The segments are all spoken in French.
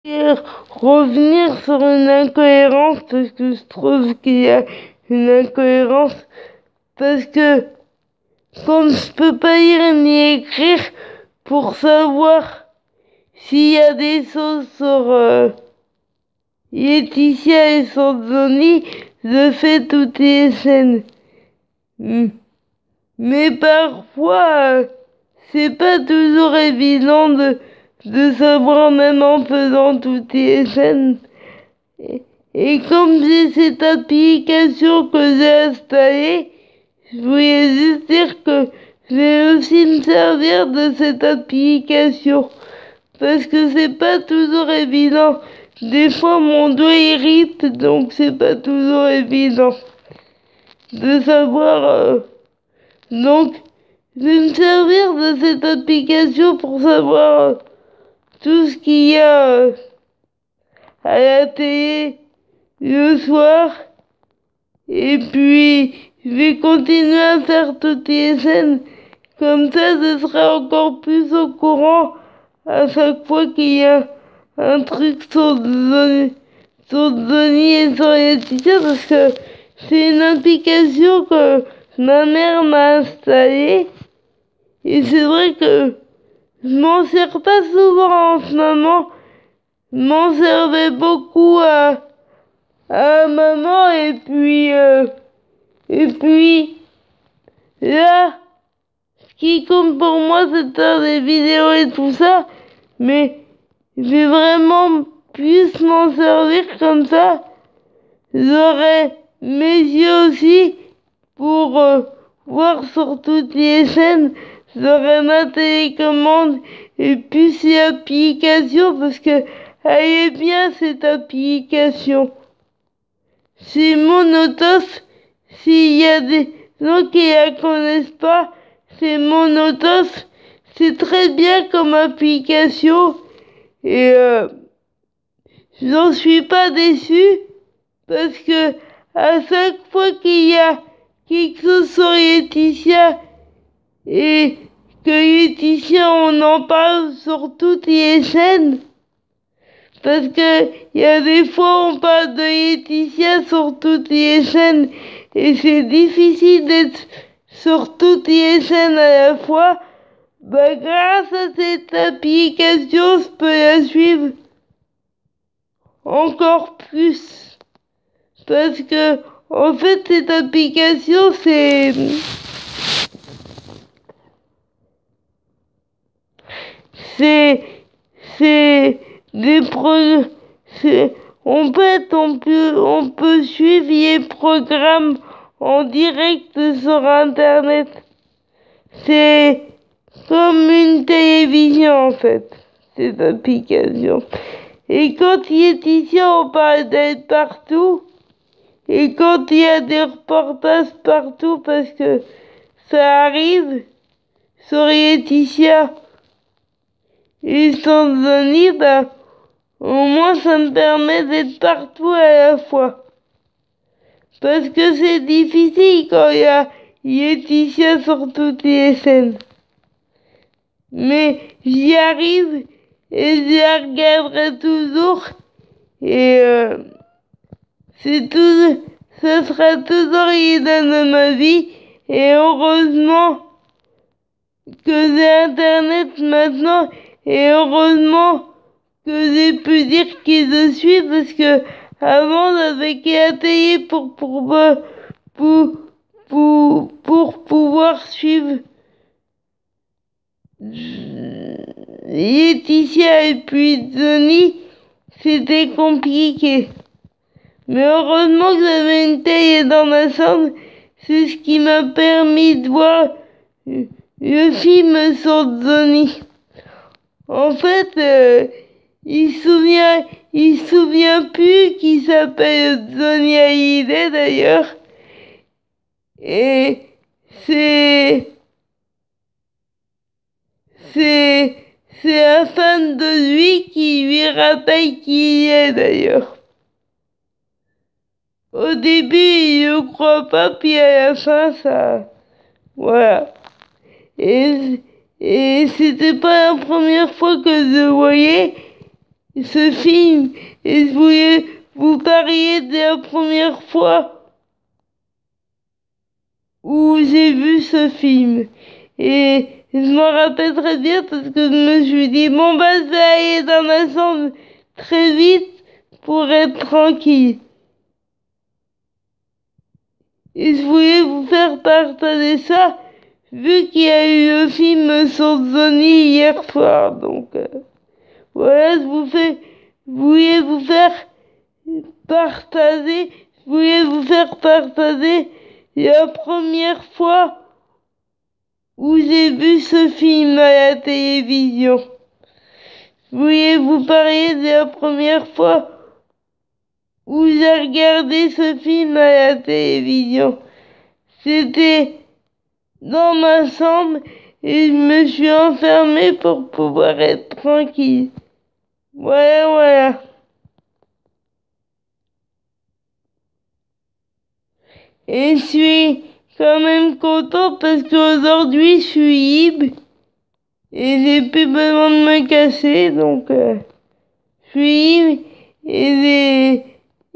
Et revenir sur une incohérence parce que je trouve qu'il y a une incohérence parce que comme je peux pas lire ni écrire pour savoir s'il y a des choses sur Laetitia et sur Johnny, je fais toutes les scènes. Mais parfois, c'est pas toujours évident de savoir même en faisant toutes les scènes. Et comme j'ai cette application que j'ai installée, je voulais juste dire que je vais aussi me servir de cette application. Parce que c'est pas toujours évident. Des fois mon doigt irrite, donc c'est pas toujours évident de savoir. Donc je vais me servir de cette application pour savoir tout ce qu'il y a à la télé le soir. Et puis je vais continuer à faire toutes les scènes. Comme ça, je serai encore plus au courant à chaque fois qu'il y a un truc sur Johnny et sur Laetitia, parce que c'est une application que ma mère m'a installée. Et c'est vrai que je m'en sers pas souvent en ce moment. Je m'en servais beaucoup à maman et puis là, ce qui compte pour moi, c'est de faire des vidéos et tout ça, mais je vais vraiment plus m'en servir comme ça. J'aurai mes yeux aussi pour voir sur toutes les chaînes. J'aurai ma télécommande et puis l'application parce que elle est bien cette application. C'est Monotos. S'il y a des gens qui la connaissent pas, c'est Monotos. C'est très bien comme application et j'en suis pas déçu parce que à chaque fois qu'il y a quelque chose sur Laetitia et que Laetitia on en parle sur toutes les chaînes, parce que il y a des fois on parle de Laetitia sur toutes les chaînes et c'est difficile d'être sur toutes les chaînes à la fois. Bah grâce à cette application, je peux la suivre encore plus. Parce que en fait cette application c'est des on peut suivre les programmes en direct sur internet. C'est comme une télévision en fait, cette application. Et quand Laetitia on parle d'être partout, et quand il y a des reportages partout parce que ça arrive sur Laetitia et sur Johnny, bah au moins ça me permet d'être partout à la fois. Parce que c'est difficile quand il y a Laetitia sur toutes les scènes. Mais j'y arrive et je la regarderai toujours et ce sera toujours l'idole de ma vie et heureusement que j'ai internet maintenant et heureusement que j'ai pu dire qui je suis parce que avant j'avais qu'à la télé pour pouvoir suivre Laetitia et puis Johnny, c'était compliqué. Mais heureusement que j'avais une télé dans ma chambre, c'est ce qui m'a permis de voir le film sur Johnny. En fait, il se souvient plus qu'il s'appelle Johnny Hallyday d'ailleurs. Et c'est un fan de lui qui lui rappelle qui il est d'ailleurs. Au début, il ne croit pas, puis à la fin, ça... Voilà. Et c'était pas la première fois que je le voyais. ce film et je voulais vous parler de la première fois où j'ai vu ce film. Et je m'en rappelle très bien parce que je me suis dit, bon bah je vais aller dans ma chambre très vite pour être tranquille. Et je voulais vous faire partager ça, vu qu'il y a eu le film sur Sony hier soir. Donc voilà, voulais vous faire partager, la première fois où j'ai vu ce film à la télévision. Je voulais vous parler de la première fois où j'ai regardé ce film à la télévision. C'était dans ma chambre et je me suis enfermée pour pouvoir être tranquille. Voilà. Et je suis quand même content parce qu'aujourd'hui je suis libre et j'ai plus besoin de me casser, donc je suis libre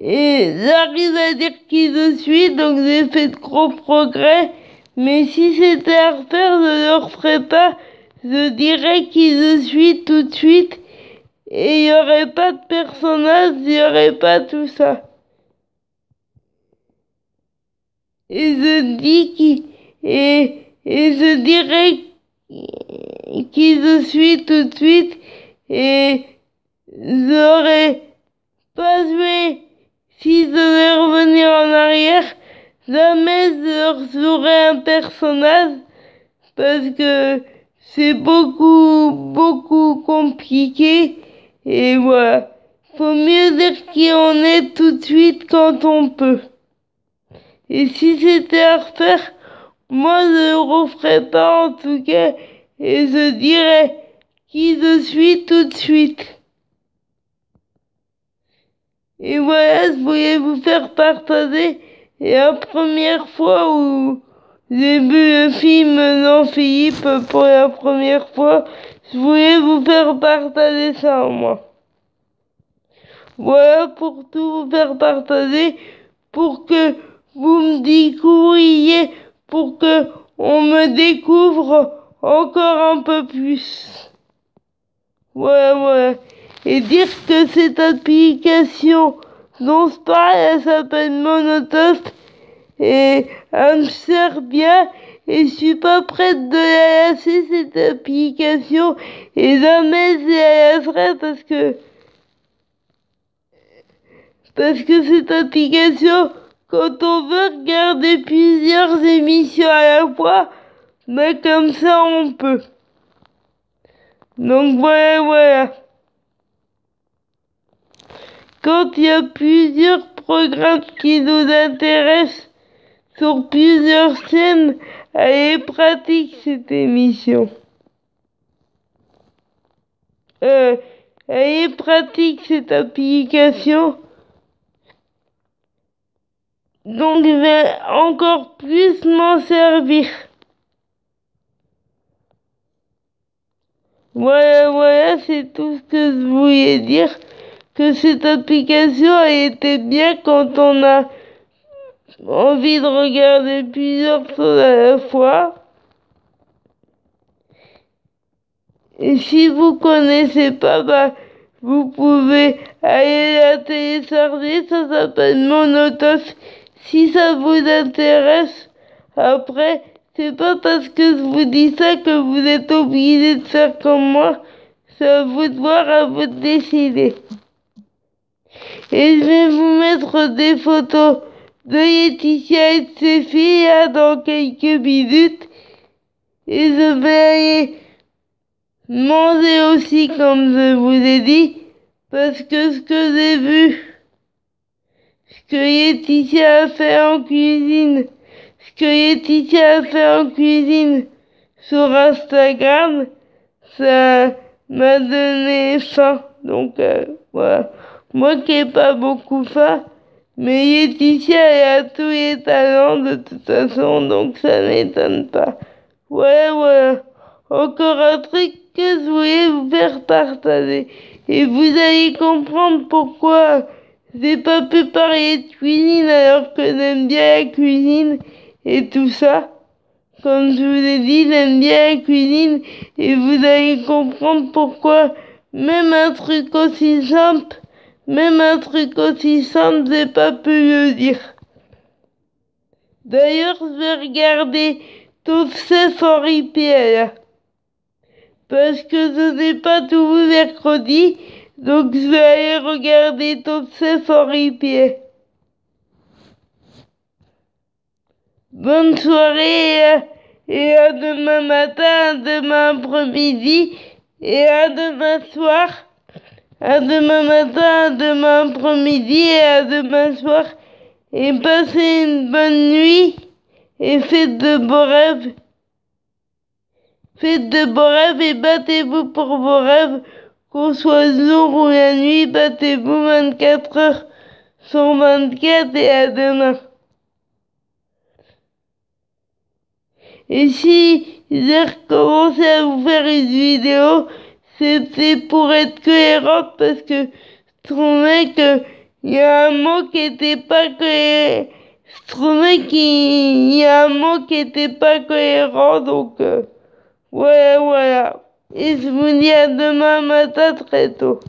et j'arrive à dire qui je suis, donc j'ai fait de gros progrès. Mais si c'était à refaire, je ne le referais pas. Je dirais qui je suis tout de suite et il n'y aurait pas de personnage, il n'y aurait pas tout ça. Et je dirais qui je suis tout de suite et j'aurais pas joué si je devais revenir en arrière. Jamais je jouerais un personnage parce que c'est beaucoup compliqué et voilà. Faut mieux dire qui on est tout de suite quand on peut. Et si c'était à refaire, moi je le referais pas en tout cas et je dirais qui je suis tout de suite. Et voilà, je voulais vous faire partager la première fois où j'ai vu le film Jean-Philippe pour la première fois. Je voulais vous faire partager ça en moi. Voilà pour tout vous faire partager, pour que vous me découvriez, pour que on me découvre encore un peu plus. Voilà. Et dire que cette application dont je parle, elle s'appelle Monotoft et elle me sert bien et je suis pas prête de la lasser cette application et jamais je la lasserai parce que cette application, quand on veut regarder plusieurs émissions à la fois, mais comme ça on peut. Donc voilà. Quand il y a plusieurs programmes qui nous intéressent sur plusieurs chaînes, elle est pratique cette émission. Elle est pratique cette application. Donc je vais encore plus m'en servir. Voilà, c'est tout ce que je voulais dire. Que cette application elle était bien quand on a envie de regarder plusieurs choses à la fois. Et si vous connaissez pas, bah, vous pouvez aller la télécharger, ça s'appelle Monotof. Si ça vous intéresse, après, c'est pas parce que je vous dis ça que vous êtes obligé de faire comme moi. C'est à vous de voir, à vous de décider. Et je vais vous mettre des photos de Laetitia et de ses filles là, dans quelques minutes. Et je vais aller manger aussi comme je vous ai dit. Parce que ce que j'ai vu, ce que Laetitia a fait en cuisine, sur Instagram, ça m'a donné faim. Donc voilà. Moi qui n'ai pas beaucoup faim, mais Laetitia elle a tous les talents de toute façon, donc ça m'étonne pas. Voilà. Encore un truc que je voulais vous faire partager. Et vous allez comprendre pourquoi j'ai pas pu parler de cuisine alors que j'aime bien la cuisine et tout ça. Comme je vous ai dit, j'aime bien la cuisine et vous allez comprendre pourquoi même un truc aussi simple, j'ai pas pu le dire. D'ailleurs, je vais regarder tout ça sans replay là. Parce que je n'ai pas tout vu mercredi, donc je vais aller regarder tout ça sans replay. Bonne soirée et à demain matin, à demain après-midi et à demain soir. À demain matin, à demain après-midi et à demain soir. Et passez une bonne nuit et faites de beaux rêves. Faites de beaux rêves et battez-vous pour vos rêves. Qu'on soit le jour ou la nuit, battez-vous 24 heures sur 24 et à demain. Et si j'ai recommencé à vous faire une vidéo, c'était pour être cohérente parce que je trouvais que il y a un mot qui était pas cohérent. Je trouvais qu'il y a un mot qui était pas cohérent, donc ouais, voilà. Et je vous dis à demain matin très tôt.